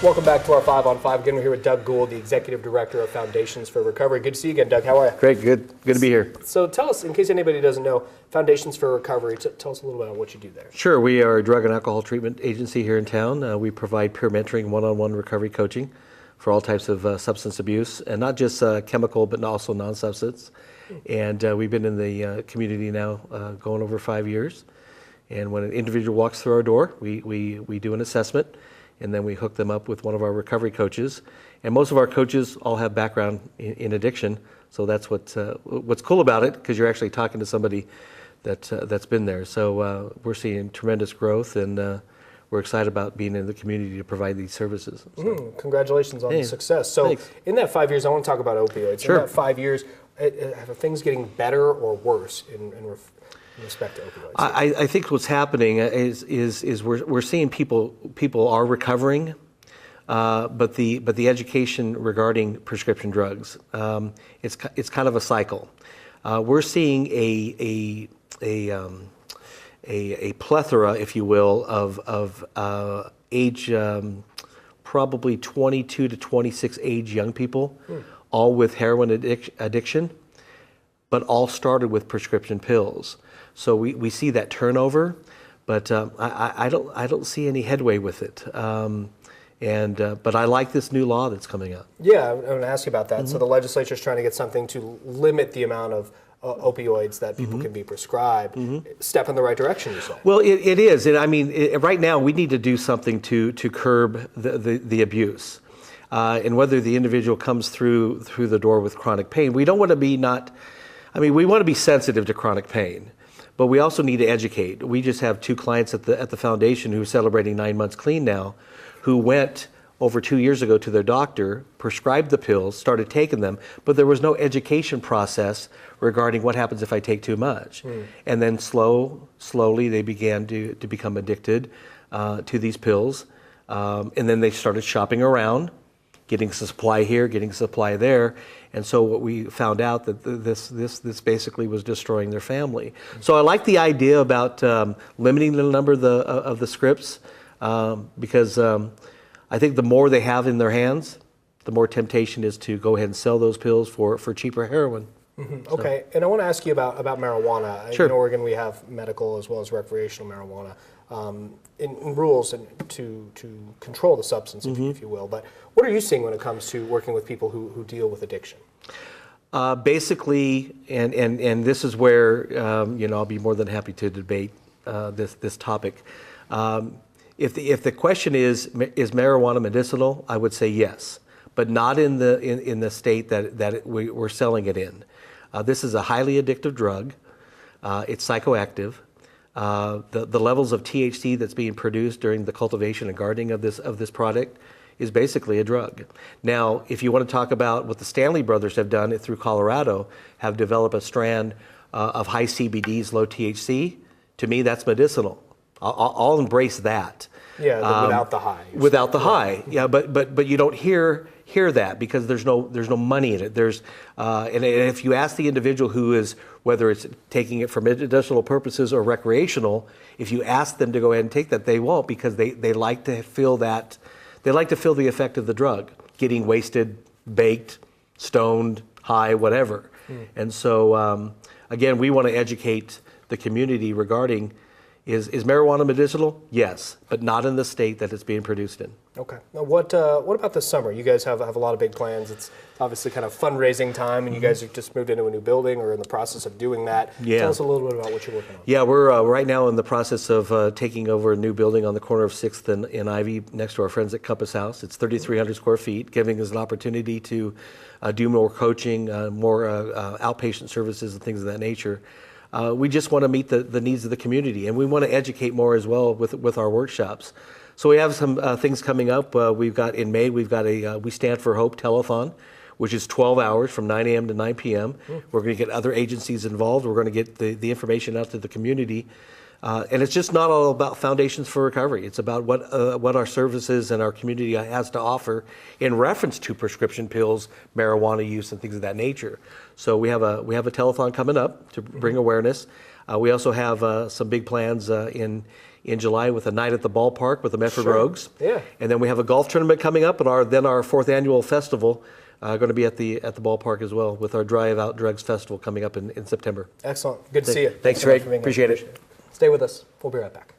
Welcome back to our 5 on 5. Again, we're here with Doug Gould, the Executive Director of Foundations for Recovery. Good to see you again, Doug. How are you? Great, good to be here. So tell us, in case anybody doesn't know, Foundations for Recovery, tell us a little bit about what you do there. Sure, we are a drug and alcohol treatment agency here in town. We provide peer mentoring, one-on-one recovery coaching for all types of substance abuse, and not just chemical, but also non-substance. And we've been in the community now going over 5 years. And when an individual walks through our door, we do an assessment, and then we hook them up with one of our recovery coaches. And most of our coaches all have background in addiction, so that's what's cool about it, because you're actually talking to somebody that's been there. So we're seeing tremendous growth, and we're excited about being in the community to provide these services. So. Congratulations on the success. So thanks. In that 5 years, I want to talk about opioids. Sure. In that 5 years, are things getting better or worse in respect to opioids? I think what's happening is we're seeing people are recovering, but the education regarding prescription drugs, it's kind of a cycle. We're seeing a plethora, if you will, of age probably 22 to 26 age young people, all with heroin addiction, but all started with prescription pills. So we see that turnover, but I don't see any headway with it. But I like this new law that's coming up. Yeah, I'm going to ask you about that. So the legislature is trying to get something to limit the amount of opioids that people can be prescribed. Step in the right direction, you say? Well, it is. And I mean, right now we need to do something to curb the abuse. And whether the individual comes through the door with chronic pain, we don't want to be we want to be sensitive to chronic pain, but we also need to educate. We just have 2 clients at the foundation who are celebrating 9 months clean now, who went over 2 years ago to their doctor, prescribed the pills, started taking them, but there was no education process regarding what happens if I take too much. And then slowly they began to become addicted to these pills. And then they started shopping around, getting supply here, getting supply there. And so what we found out that this basically was destroying their family. So I like the idea about limiting the number of the scripts, because I think the more they have in their hands, the more temptation is to go ahead and sell those pills for cheaper heroin. Okay, and I want to ask you about marijuana. Sure. In Oregon, we have medical as well as recreational marijuana. In rules and to control the substance, if you will. But what are you seeing when it comes to working with people who deal with addiction? Basically, and this is where I'll be more than happy to debate this topic. If the question is marijuana medicinal, I would say yes, but not in the state that we're selling it in. This is a highly addictive drug. It's psychoactive. The levels of THC that's being produced during the cultivation and gardening of this product is basically a drug. Now, if you want to talk about what the Stanley brothers have done through Colorado, have developed a strand of high CBDs, low THC, to me that's medicinal. I'll embrace that. Yeah, without the high. Without the high, yeah, but you don't hear that because there's no money in it. And if you ask the individual who is, whether it's taking it for medicinal purposes or recreational, if you ask them to go ahead and take that, they won't, because they like to feel that. They like to feel the effect of the drug, getting wasted, baked, stoned, high, whatever. And so again, we want to educate the community regarding. Is marijuana medicinal? Yes, but not in the state that it's being produced in. Okay. Now, what about this summer? You guys have a lot of big plans. It's obviously kind of fundraising time, and you guys have just moved into a new building or in the process of doing that. Yeah. Tell us a little bit about what you're working on. Yeah, we're right now in the process of taking over a new building on the corner of 6th and Ivy next to our friends at Compass House. It's 3,300 square feet, giving us an opportunity to do more coaching, more outpatient services and things of that nature. We just want to meet the needs of the community, and we want to educate more as well with our workshops. So we have some things coming up. We've got in May, we've got a We Stand for Hope telethon, which is 12 hours from 9 a.m. to 9 p.m. We're going to get other agencies involved. We're going to get the information out to the community. And it's just not all about Foundations for Recovery. It's about what our services and our community has to offer in reference to prescription pills, marijuana use, and things of that nature. So we have a telethon coming up to bring awareness. We also have some big plans in July with a night at the ballpark with the Medford Rogues. Yeah. And then we have a golf tournament coming up, and then our 4th annual festival going to be at the ballpark as well, with our Drive Out Drugs Festival coming up in September. Excellent. Good to see you. Thanks, so much Ray. for being here. Appreciate it. Stay with us. We'll be right back.